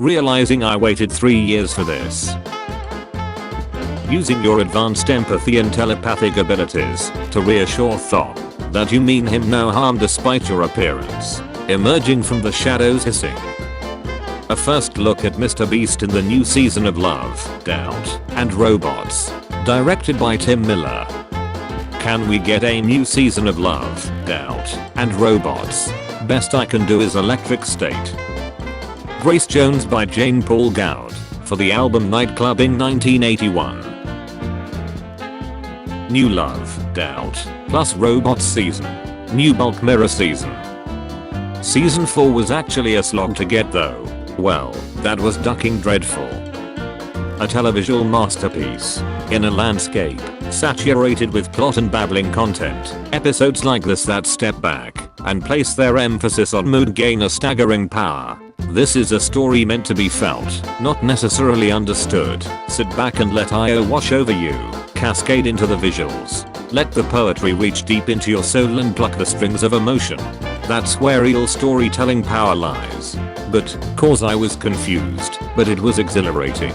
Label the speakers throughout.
Speaker 1: realizing I waited 3 years for this. Using your advanced empathy and telepathic abilities to reassure Thor that you mean him no harm despite your appearance. Emerging from the shadows hissing. A first look at Mr. Beast in the new season of Love, Doubt, and Robots. Directed by Tim Miller. Can we get a new season of Love, Doubt, and Robots? Best I can do is Electric State. Grace Jones by Jane Paul Goud for the album Nightclub in 1981. New Love, Doubt, plus Robots season. New bulk mirror season. Season 4 was actually a slog to get though. Well, that was ducking dreadful. A televisual masterpiece. In a landscape saturated with plot and babbling content, episodes like this that step back and place their emphasis on mood gain a staggering power. This is a story meant to be felt, not necessarily understood. Sit back and let IO wash over you, cascade into the visuals. Let the poetry reach deep into your soul and pluck the strings of emotion. That's where real storytelling power lies. But, cause I was confused, but it was exhilarating.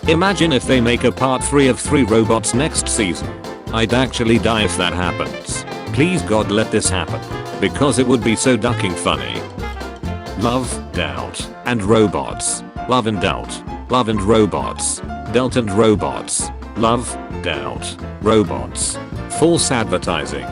Speaker 1: Imagine if they make a part 3 of 3 Robots next season. I'd actually die if that happens. Please God let this happen. Because it would be so ducking funny. Love, Doubt, and Robots. Love and Doubt. Love and Robots. Doubt and Robots. Love, Doubt, Robots. False advertising.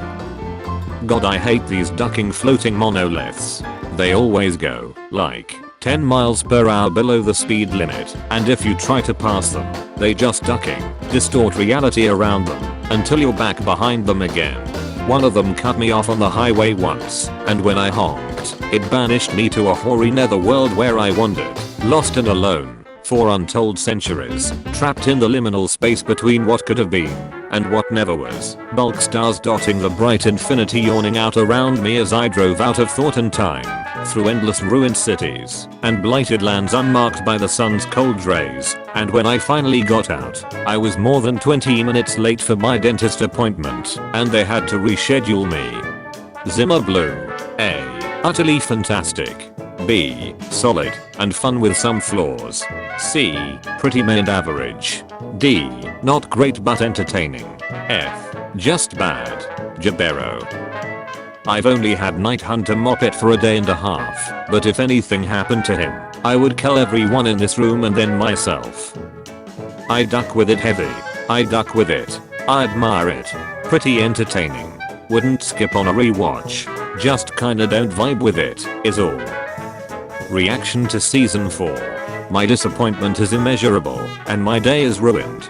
Speaker 1: God, I hate these ducking floating monoliths. They always go, like, 10 miles per hour below the speed limit, and if you try to pass them, they just ducking, distort reality around them, until you're back behind them again. One of them cut me off on the highway once, and when I honked, it banished me to a hoary netherworld where I wandered, lost and alone, for untold centuries, trapped in the liminal space between what could have been, and what never was. Bulk stars dotting the bright infinity yawning out around me as I drove out of thought and time, through endless ruined cities, and blighted lands unmarked by the sun's cold rays, and when I finally got out, I was more than 20 minutes late for my dentist appointment, and they had to reschedule me. Zimmer Blue. A. Utterly fantastic. B. Solid, and fun with some flaws. C. Pretty made average. D. Not great but entertaining. F. Just bad. Jabero. I've only had Night Hunter Moppet for a day and a half, but if anything happened to him, I would kill everyone in this room and then myself. I duck with it heavy. I duck with it. I admire it. Pretty entertaining. Wouldn't skip on a rewatch. Just kinda don't vibe with it, is all. Reaction to season 4. My disappointment is immeasurable, and my day is ruined.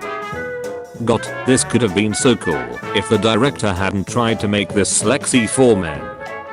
Speaker 1: God, this could have been so cool if the director hadn't tried to make this Slexy for men.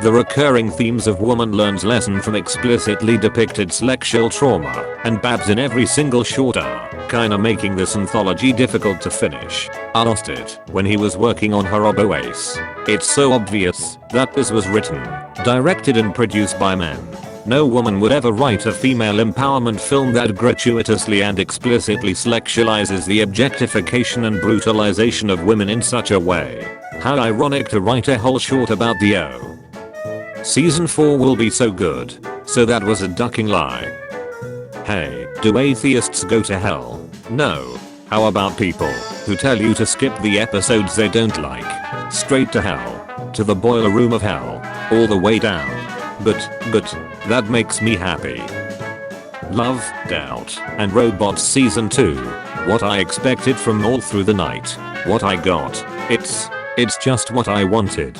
Speaker 1: The recurring themes of woman learns lesson from explicitly depicted sexual trauma and babs in every single short are kinda making this anthology difficult to finish. I lost it when he was working on Humorous Ace. It's so obvious that this was written, directed and produced by men. No woman would ever write a female empowerment film that gratuitously and explicitly sexualizes the objectification and brutalization of women in such a way. How ironic to write a whole short about the O. Season 4 will be so good. So that was a ducking lie. Hey, do atheists go to hell? No. How about people who tell you to skip the episodes they don't like? Straight to hell. To the boiler room of hell. All the way down. But, that makes me happy. Love, Doubt, and Robots Season 2. What I expected from All Through the Night. What I got. It's just what I wanted.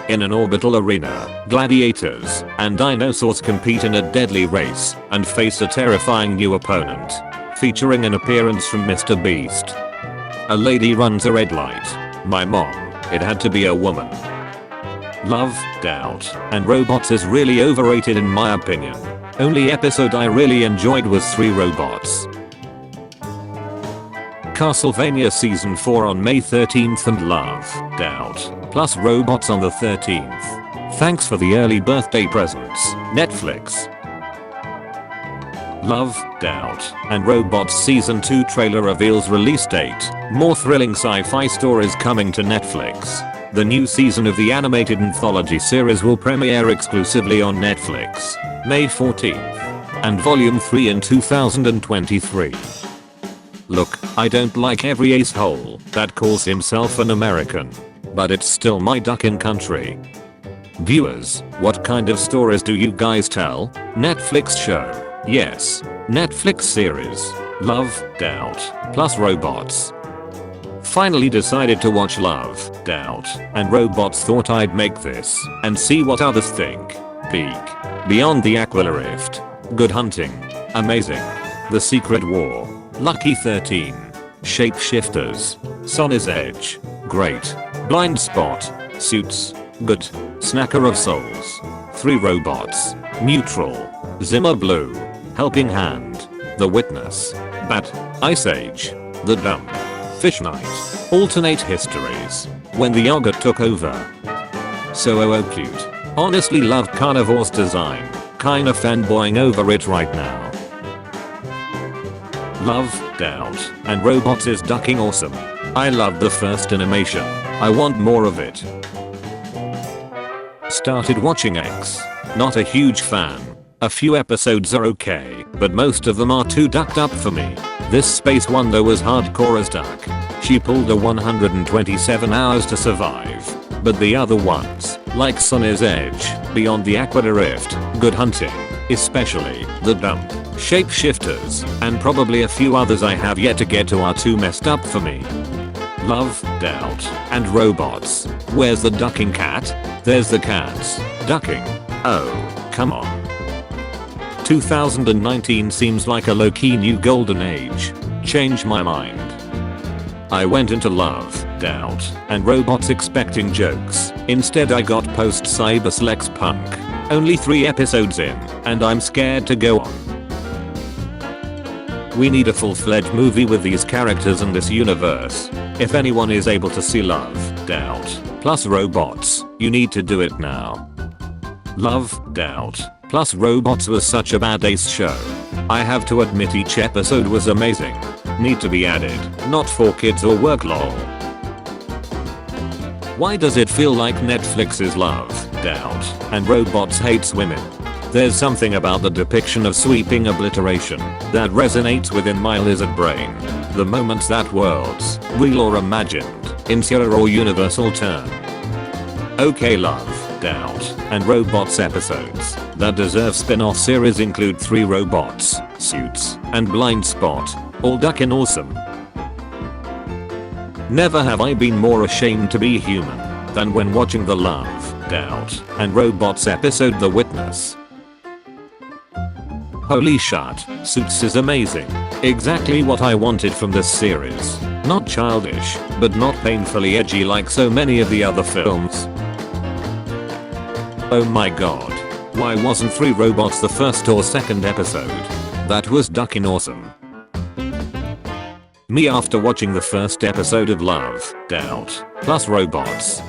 Speaker 1: In an orbital arena, gladiators and dinosaurs compete in a deadly race and face a terrifying new opponent. Featuring an appearance from Mr. Beast. A lady runs a red light. My mom. It had to be a woman. Love, Doubt, and Robots is really overrated in my opinion. Only episode I really enjoyed was 3 Robots. Castlevania Season 4 on May 13th and Love, Doubt, plus Robots on the 13th. Thanks for the early birthday presents, Netflix. Love, Doubt, and Robots Season 2 trailer reveals release date. More thrilling sci-fi stories coming to Netflix. The new season of the animated anthology series will premiere exclusively on Netflix, May 14th. and Volume 3 in 2023. Look, I don't like every asshole that calls himself an American, but it's still my ducking country. Viewers, what kind of stories do you guys tell? Netflix show. Yes. Netflix series. Love, Doubt, plus Robots. Finally decided to watch Love, Doubt, and Robots. Thought I'd make this and see what others think. Peak. Beyond the Aquila Rift. Good Hunting. Amazing. The Secret War. Lucky 13. Shapeshifters. Sonny's Edge. Great. Blind Spot. Suits. Good. Snacker of Souls. 3 Robots. Neutral. Zimmer Blue. Helping Hand. The Witness. Bat. Ice Age. The Dump. Fish Night. Alternate Histories. When the Yogurt Took Over. So cute. Honestly love Carnivore's design. Kinda fanboying over it right now. Love, Doubt, and Robots is ducking awesome. I love the first animation. I want more of it. Started watching X. Not a huge fan. A few episodes are okay, but most of them are too ducked up for me. This space one though was hardcore as duck. She pulled a 127 hours to survive. But the other ones, like Sonny's Edge, Beyond the Aquila Rift, Good Hunting, especially The Dump, Shapeshifters, and probably a few others I have yet to get to are too messed up for me. Love, Doubt, and Robots. Where's the ducking cat? There's the cats. Ducking. Oh, come on. 2019 seems like a low-key new golden age. Change my mind. I went into Love, Doubt, and Robots expecting jokes. Instead I got post-Cyber Slex Punk. Only 3 episodes in, and I'm scared to go on. We need a full-fledged movie with these characters and this universe. If anyone is able to see Love, Doubt, plus Robots, you need to do it now. Love, Doubt, plus Robots was such a badass show. I have to admit each episode was amazing. Need to be added, not for kids or work lol. Why does it feel like Netflix's Love, Doubt, and Robots hates women? There's something about the depiction of sweeping obliteration that resonates within my lizard brain. The moments that worlds, real or imagined, insular or universal turn. Okay, Love, Doubt, and Robots episodes that deserve spin-off series include 3 Robots, Suits, and Blind Spot, all duckin' awesome. Never have I been more ashamed to be human than when watching the Love, Doubt, and Robots episode The Witness. Holy shit, Suits is amazing. Exactly what I wanted from this series. Not childish, but not painfully edgy like so many of the other films. Oh my god. Why wasn't 3 Robots the first or second episode? That was duckin' awesome. Me after watching the first episode of Love, Doubt, plus Robots.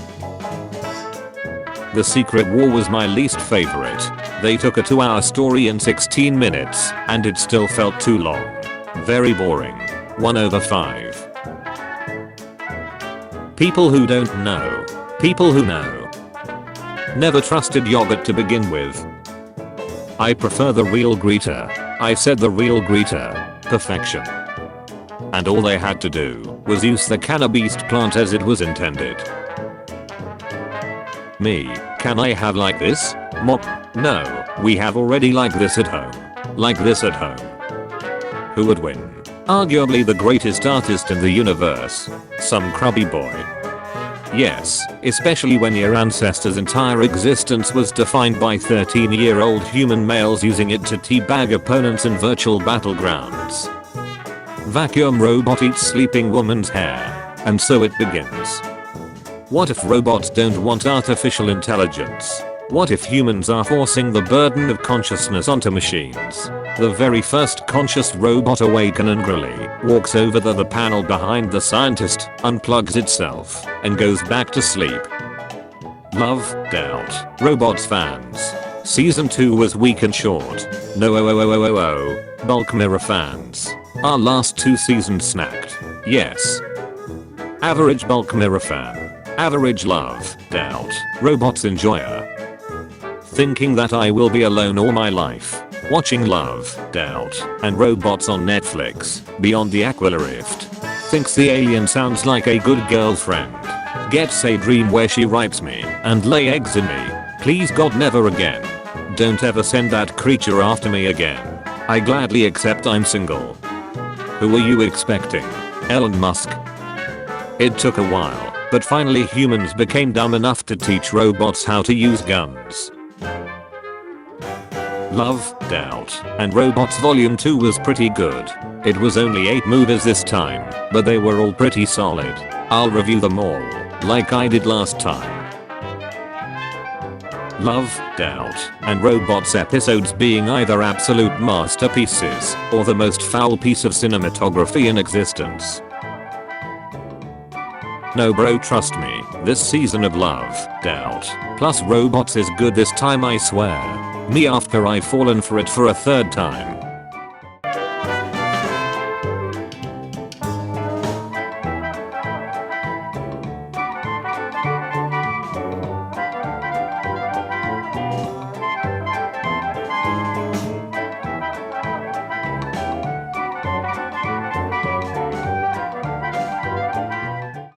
Speaker 1: The Secret War was my least favorite. They took a 2-hour story in 16 minutes, and it still felt too long. Very boring. 1/5. People who don't know. People who know. Never trusted yogurt to begin with. I prefer the real Greta. I said the real Greta. Perfection. And all they had to do was use the cannabis plant as it was intended. Me, can I have like this? Mop? No, we have already like this at home. Like this at home. Who would win? Arguably the greatest artist in the universe. Some crubby boy. Yes, especially when your ancestor's entire existence was defined by 13-year-old human males using it to teabag opponents in virtual battlegrounds. Vacuum robot eats sleeping woman's hair. And so it begins. What if robots don't want artificial intelligence? What if humans are forcing the burden of consciousness onto machines? The very first conscious robot awakens angrily, walks over to the panel behind the scientist, unplugs itself, and goes back to sleep. Love, Doubt, Robots fans. Season 2 was weak and short. No bulk mirror fans. Our last 2 seasons snacked. Yes. Average bulk mirror fan. Average Love, Doubt, Robots enjoyer. Thinking that I will be alone all my life. Watching Love, Doubt, and Robots on Netflix, Beyond the Aquila Rift. Thinks the alien sounds like a good girlfriend. Gets a dream where she rapes me and lay eggs in me. Please God, never again. Don't ever send that creature after me again. I gladly accept I'm single. Who are you expecting? Elon Musk? It took a while, but finally humans became dumb enough to teach robots how to use guns. Love, Doubt, and Robots Volume 2 was pretty good. It was only 8 movies this time, but they were all pretty solid. I'll review them all, like I did last time. Love, Doubt, and Robots episodes being either absolute masterpieces or the most foul piece of cinematography in existence. No bro, trust me, this season of Love, Doubt, plus Robots is good this time, I swear. Me after I've fallen for it for a third time.